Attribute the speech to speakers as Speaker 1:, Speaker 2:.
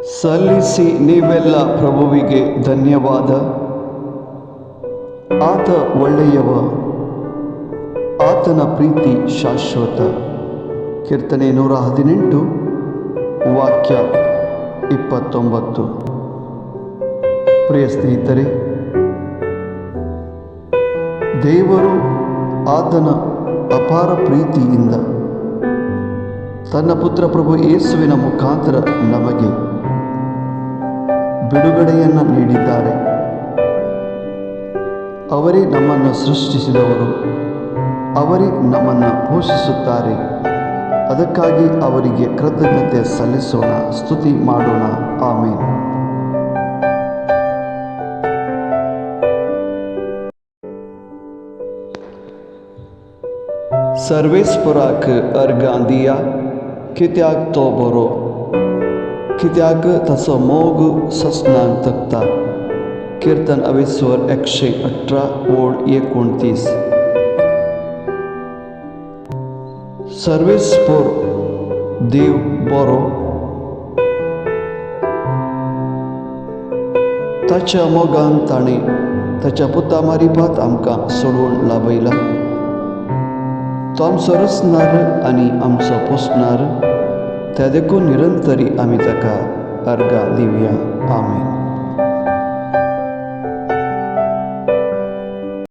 Speaker 1: ಸಲ್ಲಿಸಿ ನೀವೆಲ್ಲ ಪ್ರಭುವಿಗೆ ಧನ್ಯವಾದ. ಆತ ಒಳ್ಳೆಯವ, ಆತನ ಪ್ರೀತಿ ಶಾಶ್ವತ. ಕೀರ್ತನೆ 118 ವಾಕ್ಯ 29. ಪ್ರಿಯ ಸ್ನೇಹಿತರೆ, ದೇವರು ಆತನ ಅಪಾರ ಪ್ರೀತಿಯಿಂದ ತನ್ನ ಪುತ್ರ ಪ್ರಭು ಯೇಸುವಿನ ಮುಖಾಂತರ ನಮಗೆ ಬಿಡುಗಡೆಯನ್ನು ನೀಡಿದ್ದಾರೆ. ಅವರೇ ನಮ್ಮನ್ನು ಸೃಷ್ಟಿಸಿದವರು, ಅವರೇ ನಮ್ಮನ್ನು ಪೋಷಿಸುತ್ತಾರೆ. ಅದಕ್ಕಾಗಿ ಅವರಿಗೆ ಕೃತಜ್ಞತೆ ಸಲ್ಲಿಸೋಣ, ಸ್ತುತಿ ಮಾಡೋಣ. ಆಮೇನ್. सर्वेस्पराक अर्गांदिया कित्याक तो बरो, कित्याक ताचो मोग ससनांक तकता. कीर्तन 118 ओळ 29. सर्वेस्पर देव बरो, ताच्या मोगान ताणें ताच्या पुता मारिपात आमकां सोडून लाभयला. तो आमचो रचणार आनी आमचो पोसणार. त्या देखून निरंतरी आमी ताका अर्गां दिवया. आमेन.